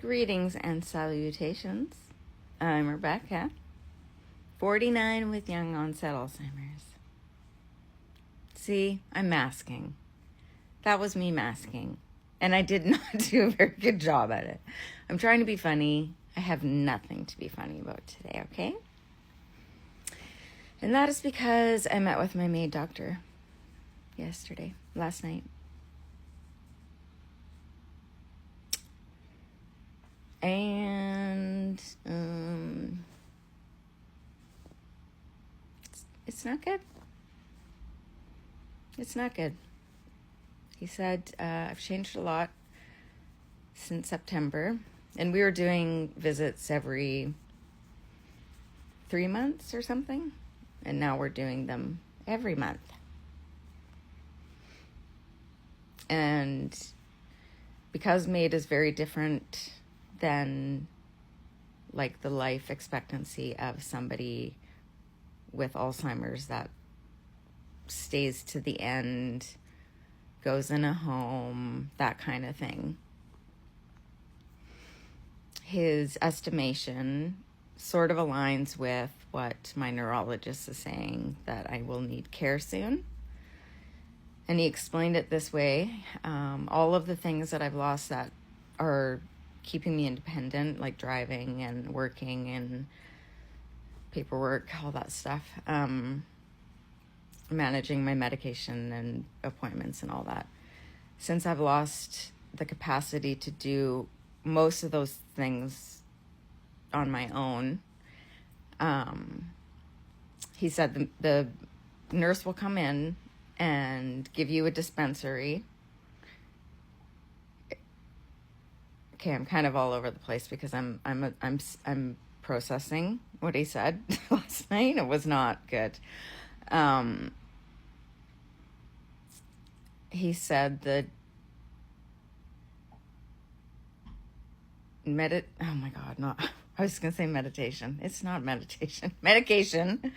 Greetings and salutations. I'm Rebecca, 49 with young onset Alzheimer's. See, I'm masking. That was me masking, and I did not do a very good job at it. I'm trying to be funny. I have nothing to be funny about today, okay? And that is because I met with my MAID doctor last night. And it's not good. It's not good. He said, I've changed a lot since September. And we were doing visits every 3 months or something. And now we're doing them every month. And because MAID is very different than like the life expectancy of somebody with Alzheimer's that stays to the end, goes in a home, that kind of thing. His estimation sort of aligns with what my neurologist is saying, that I will need care soon. And he explained it this way. All of the things that I've lost that are keeping me independent, like driving and working and paperwork, all that stuff, managing my medication and appointments and all that. Since I've lost the capacity to do most of those things on my own, he said the nurse will come in and give you a dispensary. Okay, I'm kind of all over the place because I'm processing what he said last night. It was not good. He said that oh my God, not, I was going to say meditation. It's not meditation. Medication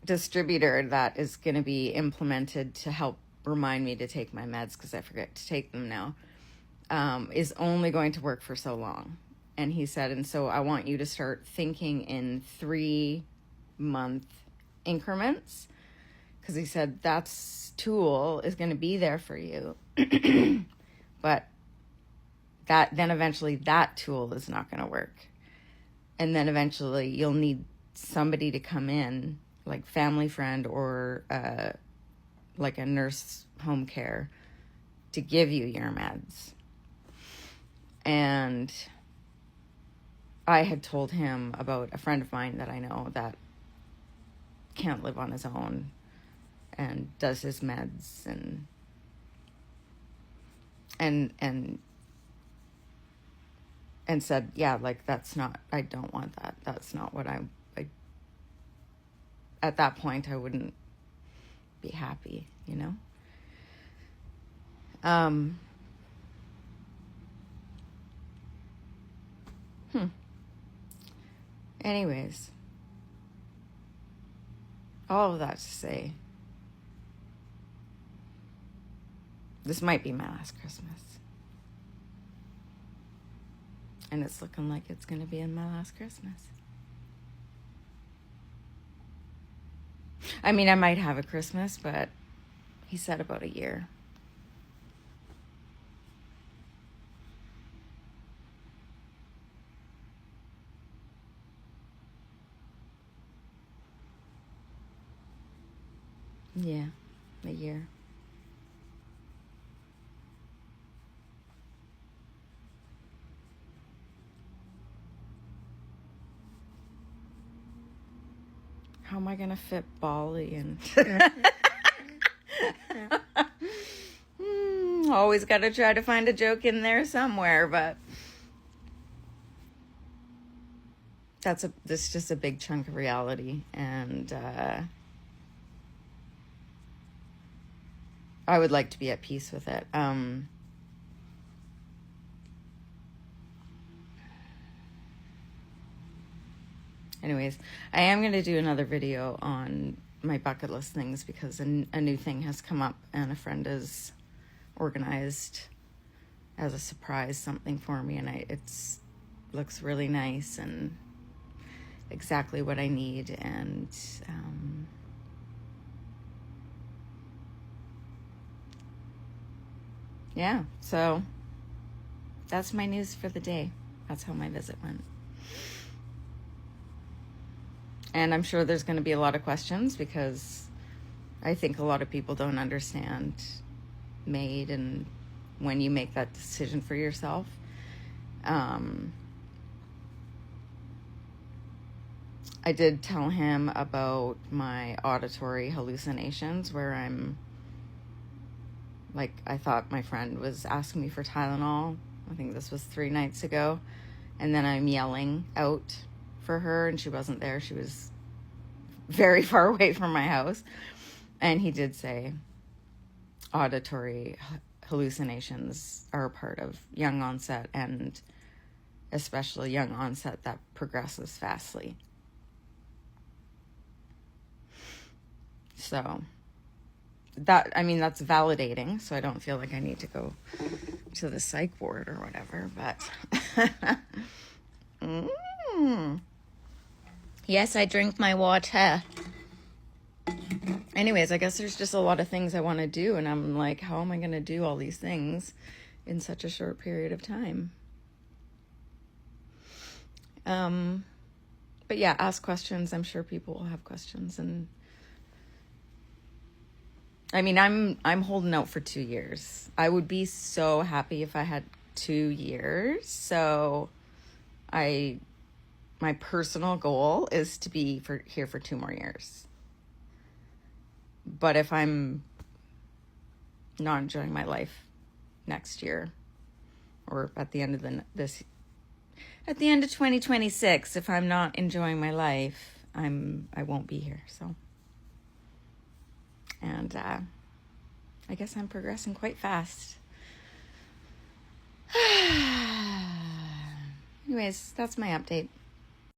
distributor that is going to be implemented to help remind me to take my meds because I forget to take them now, is only going to work for so long. And he said, and so I want you to start thinking in 3-month increments, because he said that's tool is going to be there for you. But then eventually that tool is not going to work. And then eventually you'll need somebody to come in, like family friend or like a nurse home care, to give you your meds. And I had told him about a friend of mine that I know that can't live on his own and does his meds and said, yeah, like that's not, I don't want that. That's not what I at that point I wouldn't be happy, you know? Anyways, all of that to say, this might be my last Christmas. And it's looking like it's going to be in my last Christmas. I mean, I might have a Christmas, but he said about a year. Yeah, a year. How am I going to fit Bali in? Always got to try to find a joke in there somewhere, but this is just a big chunk of reality, and I would like to be at peace with it. Anyways, I am going to do another video on my bucket list things because a new thing has come up and a friend has organized as a surprise something for me, and looks really nice and exactly what I need. And yeah, so that's my news for the day. That's how my visit went. And I'm sure there's going to be a lot of questions, because I think a lot of people don't understand MAID and when you make that decision for yourself. I did tell him about my auditory hallucinations, where I'm like, I thought my friend was asking me for Tylenol. I think this was 3 nights ago. And then I'm yelling out for her, and she wasn't there. She was very far away from my house. And he did say auditory hallucinations are a part of young onset, and especially young onset that progresses fastly. So that's validating. So I don't feel like I need to go to the psych ward or whatever, but yes, I drink my water. Anyways, I guess there's just a lot of things I want to do, and I'm like, how am I going to do all these things in such a short period of time? But yeah, ask questions. I'm sure people will have questions. And I mean, I'm holding out for 2 years. I would be so happy if I had 2 years. So my personal goal is to be here for 2 more years. But if I'm not enjoying my life next year, or at the end of at the end of 2026, if I'm not enjoying my life, I won't be here. So, and I guess I'm progressing quite fast. Anyways, that's my update.